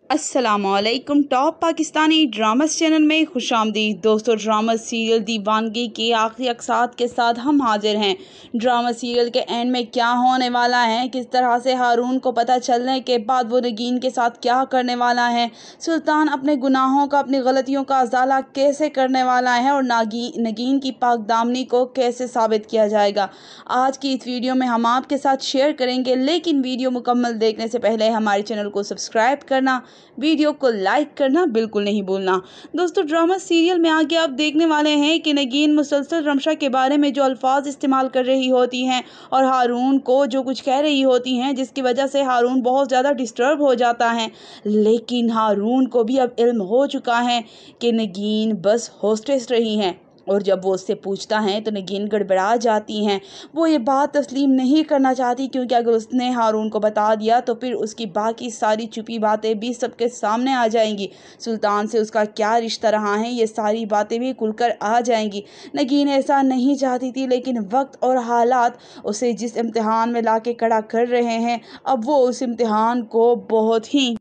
अस्सलामुअलैकुम। Top Pakistani dramas channel में खुशामदीद। दोस्तों, ड्रामा सीरियल दीवानगी के आखिरी अक़सात के साथ हम हाजिर हैं। ड्रामा सीरियल के एंड में क्या होने वाला है, किस तरह से हारून को पता चलने के बाद वो नगीन के साथ क्या करने वाला है, सुल्तान अपने गुनाहों का, अपनी गलतियों का अजाला कैसे करने वाला है और नगीन की पाकदामनी को कैसे साबित किया जाएगा, आज की इस वीडियो में हम आपके साथ शेयर करेंगे। लेकिन वीडियो मुकम्मल देखने से पहले हमारे चैनल को सब्सक्राइब करना, वीडियो को लाइक करना बिल्कुल नहीं भूलना। दोस्तों, ड्रामा सीरियल में आगे आप देखने वाले हैं कि नगीन मुसलसल रमशा के बारे में जो अल्फाज इस्तेमाल कर रही होती हैं और हारून को जो कुछ कह रही होती हैं, जिसकी वजह से हारून बहुत ज़्यादा डिस्टर्ब हो जाता है। लेकिन हारून को भी अब इल्म हो चुका है कि नगीन बस होस्टेस रही हैं, और जब वो उससे पूछता है तो नगीन गड़बड़ा जाती हैं। वो ये बात तस्लीम नहीं करना चाहती, क्योंकि अगर उसने हारून को बता दिया तो फिर उसकी बाकी सारी छुपी बातें भी सबके सामने आ जाएंगी। सुल्तान से उसका क्या रिश्ता रहा है, ये सारी बातें भी खुलकर आ जाएंगी। नगीन ऐसा नहीं चाहती थी, लेकिन वक्त और हालात उसे जिस इम्तिहान में ला के खड़ा कर रहे हैं, अब वो उस इम्तिहान को बहुत ही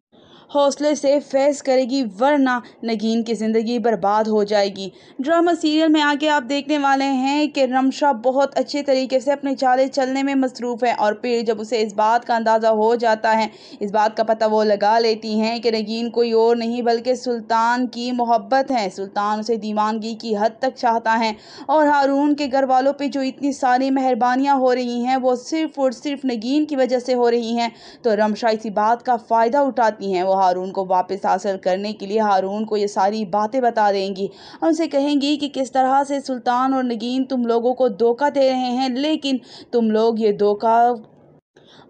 हौसले से फेस करेगी, वरना नगीन की ज़िंदगी बर्बाद हो जाएगी। ड्रामा सीरियल में आगे आप देखने वाले हैं कि रमशा बहुत अच्छे तरीके से अपने चाले चलने में मसरूफ़ है, और फिर जब उसे इस बात का अंदाज़ा हो जाता है, इस बात का पता वो लगा लेती हैं कि नगीन कोई और नहीं बल्कि सुल्तान की मोहब्बत है। सुल्तान उसे दीवानगी की हद तक चाहता है, और हारून के घर वालों पर जो इतनी सारी मेहरबानियाँ हो रही हैं वो सिर्फ़ और सिर्फ नगीन की वजह से हो रही हैं। तो रमशा इसी बात का फ़ायदा उठाती हैं। वो हारून को वापस हासिल करने के लिए हारून को ये सारी बातें बता देंगी और उनसे कहेंगी कि किस तरह से सुल्तान और नगीन तुम लोगों को धोखा दे रहे हैं, लेकिन तुम लोग ये धोखा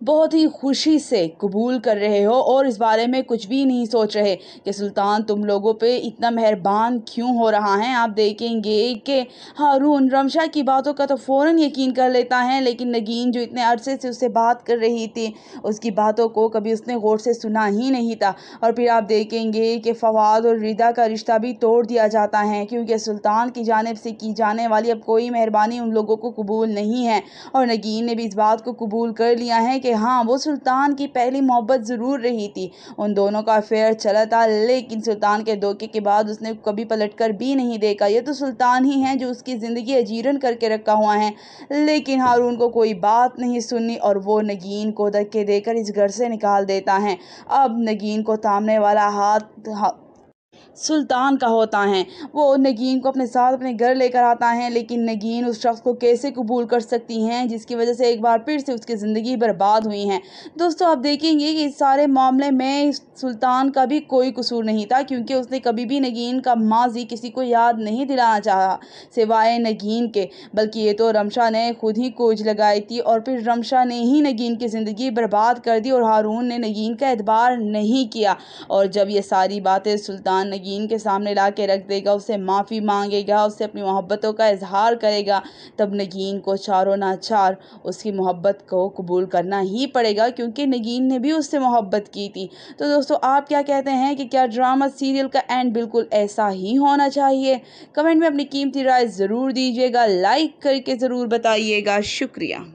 बहुत ही खुशी से कबूल कर रहे हो और इस बारे में कुछ भी नहीं सोच रहे कि सुल्तान तुम लोगों पे इतना मेहरबान क्यों हो रहा है। आप देखेंगे कि हारून रमशा की बातों का तो फ़ौरन यकीन कर लेता है, लेकिन नगीन जो इतने अरसे से उससे बात कर रही थी, उसकी बातों को कभी उसने गौर से सुना ही नहीं था। और फिर आप देखेंगे कि फवाद और रिदा का रिश्ता भी तोड़ दिया जाता है, क्योंकि सुल्तान की जानिब से की जाने वाली अब कोई मेहरबानी उन लोगों को कबूल नहीं है, और नगीन ने भी इस बात को कबूल कर लिया है कि हाँ, वो सुल्तान की पहली मोहब्बत ज़रूर रही थी। उन दोनों का अफेयर चला था, लेकिन सुल्तान के धोखे के बाद उसने कभी पलटकर भी नहीं देखा। ये तो सुल्तान ही है जो उसकी ज़िंदगी अजीरन करके रखा हुआ है। लेकिन हारून को कोई बात नहीं सुननी, और वो नगीन को धक्के देकर इस घर से निकाल देता है। अब नगीन को थामने वाला हाथ सुल्तान का होता है। वो नगीन को अपने साथ अपने घर लेकर आता है, लेकिन नगीन उस शख्स को कैसे कबूल कर सकती हैं जिसकी वजह से एक बार फिर से उसकी ज़िंदगी बर्बाद हुई है। दोस्तों, आप देखेंगे कि इस सारे मामले में सुल्तान का भी कोई कसूर नहीं था, क्योंकि उसने कभी भी नगीन का माजी किसी को याद नहीं दिलाना चाहा सिवाय नगीन के, बल्कि ये तो रमशा ने खुद ही कोज लगाई थी, और फिर रमशा ने ही नगीन की ज़िंदगी बर्बाद कर दी और हारून ने नगीन का एतबार नहीं किया। और जब ये सारी बातें सुल्तान नगीन के सामने ला के रख देगा, उससे माफ़ी मांगेगा, उससे अपनी मोहब्बतों का इजहार करेगा, तब नगीन को चारों नाचार उसकी मोहब्बत को कबूल करना ही पड़ेगा, क्योंकि नगीन ने भी उससे मोहब्बत की थी। तो दोस्तों, आप क्या कहते हैं कि क्या ड्रामा सीरियल का एंड बिल्कुल ऐसा ही होना चाहिए? कमेंट में अपनी कीमती राय ज़रूर दीजिएगा, लाइक करके ज़रूर बताइएगा। शुक्रिया।